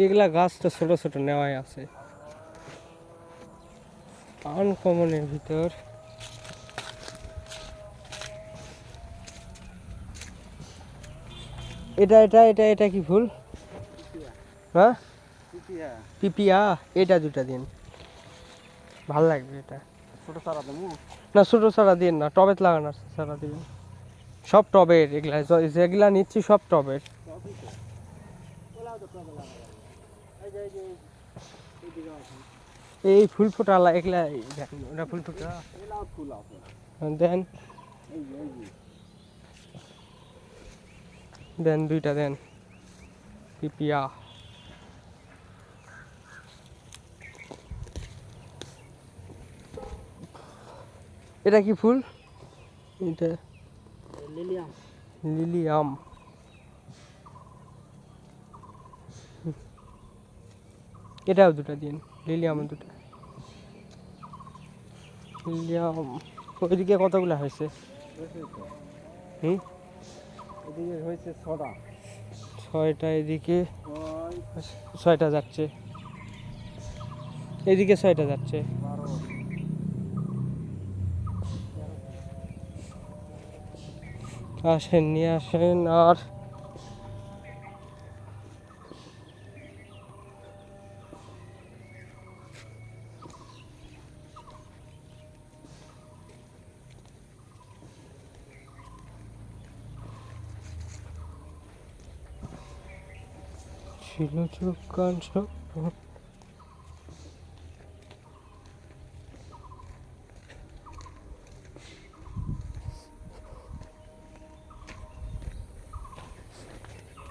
এগুলা গাছ তো ছোট ছোট নেওয়াই আছে। আনকমনের ভিতর এটা এটা এটা এটা কি ফুল? হ্যাঁ, পিপিয়া। এটা দুটা দিন, ভাল লাগবে এটা। ছোট চারা দেবো না, ছোট চারা দিন না, টবে লাগানো চারা দিবেন। সব টবের, এগুলা যেগুলা নিচ্ছি সব টবের। এই ফুল ফোটা এগুলা দেখেন, ওটা ফুল ফোটা ফুল আছে দেন, এই যে দেন দুইটা দেন পিপিয়া। এটা কি ফুল? এটা লিলিয়াম। লিলিয়াম। এটাও দুটা দিন, লিলিয়াম দুটা। লিলিয়াম ওইদিকে কতগুলো হয়েছে? হুম, এদিকে হয়েছে 6টা। 6টা এদিকে, 6টা যাচ্ছে এদিকে, 6টা যাচ্ছে। 12 আসেন, নিয়ে আসেন। আর ছিল চোখ কান সব